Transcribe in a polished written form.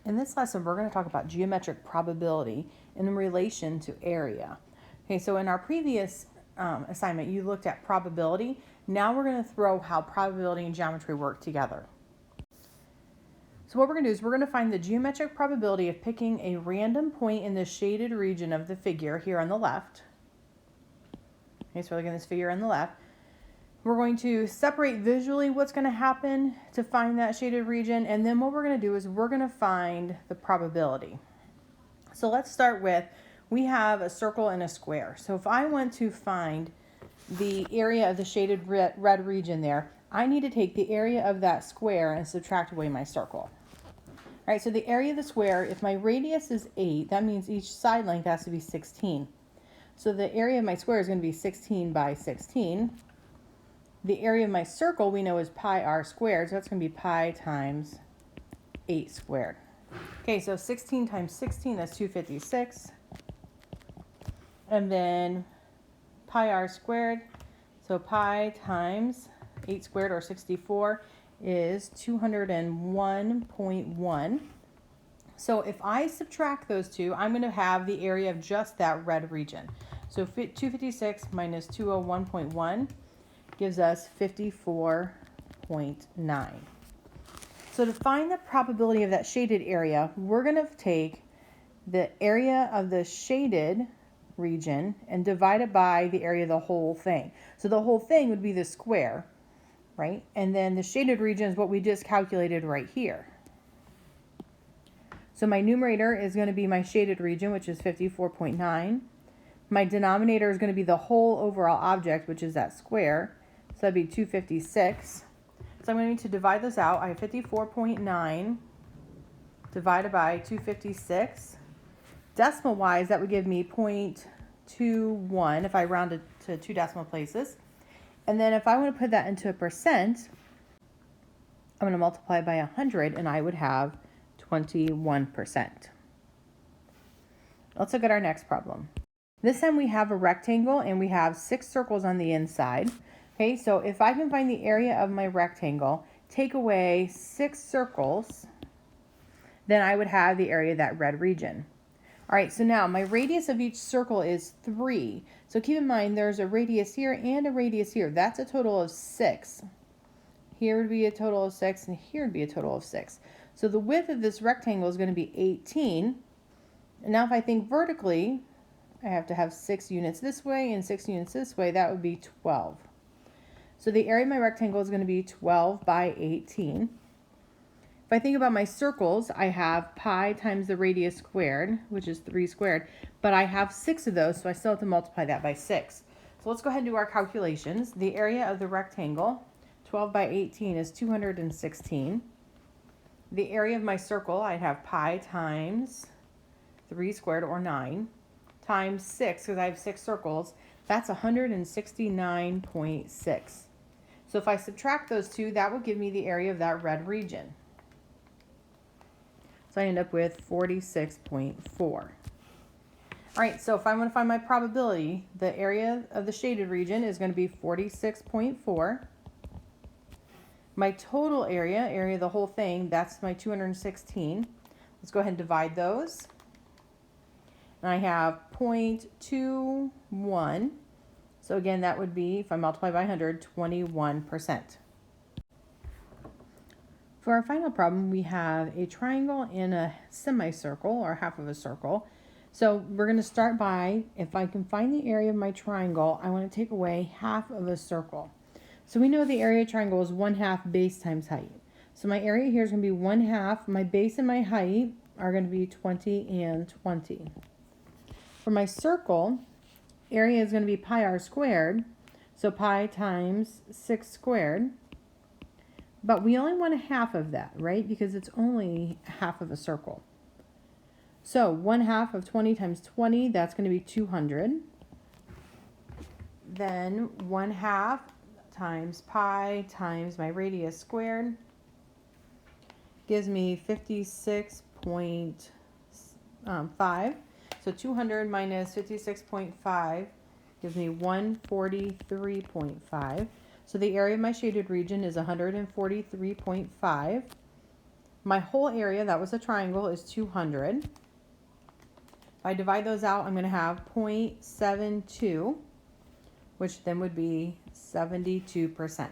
In this lesson, we're going to talk about geometric probability in relation to area. Okay, so in our previous assignment, you looked at probability. Now we're going to throw how probability and geometry work together. So what we're going to do is we're going to find the geometric probability of picking a random point in the shaded region of the figure here on the left. Okay, so we're looking at this figure on the left. We're going to separate visually what's going to happen to find that shaded region, and then what we're going to do is we're going to find the probability. So let's start with, we have a circle and a square. So if I want to find the area of the shaded red region there, I need to take the area of that square and subtract away my circle. All right, so the area of the square, if my radius is 8, that means each side length has to be 16. So the area of my square is going to be 16 by 16. The area of my circle we know is pi r squared, so that's going to be pi times 8 squared. Okay, so 16 times 16, that's 256. And then pi r squared, so pi times 8 squared, or 64, is 201.1. So if I subtract those two, I'm going to have the area of just that red region. So 256 minus 201.1 gives us 54.9. So to find the probability of that shaded area, we're going to take the area of the shaded region and divide it by the area of the whole thing. So the whole thing would be the square, right? And then the shaded region is what we just calculated right here. So my numerator is going to be my shaded region, which is 54.9. My denominator is going to be the whole overall object, which is that square. So that'd be 256. So I'm going to need to divide those out. I have 54.9 divided by 256. Decimal wise, that would give me 0.21 if I rounded to 2 decimal places. And then if I want to put that into a percent, I'm going to multiply by 100 and I would have 21%. Let's look at our next problem. This time we have a rectangle and we have 6 circles on the inside. Okay, so if I can find the area of my rectangle, take away 6 circles, then I would have the area of that red region. All right, so now my radius of each circle is 3. So keep in mind there's a radius here and a radius here. That's a total of 6. Here would be a total of 6 and here would be a total of 6. So the width of this rectangle is going to be 18. And now if I think vertically, I have to have 6 units this way and 6 units this way. That would be 12. So the area of my rectangle is going to be 12 by 18. If I think about my circles, I have pi times the radius squared, which is 3 squared, but I have 6 of those, so I still have to multiply that by 6. So let's go ahead and do our calculations. The area of the rectangle, 12 by 18, is 216. The area of my circle, I'd have pi times 3 squared, or 9, times 6, because I have 6 circles. That's 169.6. So if I subtract those two, that will give me the area of that red region. So I end up with 46.4. All right, so if I want to find my probability, the area of the shaded region is going to be 46.4. My total area of the whole thing, that's my 216. Let's go ahead and divide those. And I have 0.21. So again, that would be, if I multiply by 100, 21%. For our final problem, we have a triangle in a semicircle, or half of a circle. So we're going to start by, if I can find the area of my triangle, I want to take away half of a circle. So we know the area of triangle is 1/2 base times height. So my area here is going to be 1/2. My base and my height are going to be 20 and 20. For my circle, area is going to be pi r squared, so pi times 6 squared. But we only want 1/2 of that, right? Because it's only half of a circle. So 1/2 of 20 times 20, that's going to be 200. Then 1/2 times pi times my radius squared gives me 56.5. So 200 minus 56.5 gives me 143.5. So the area of my shaded region is 143.5. My whole area, that was a triangle, is 200. If I divide those out, I'm going to have 0.72, which then would be 72%.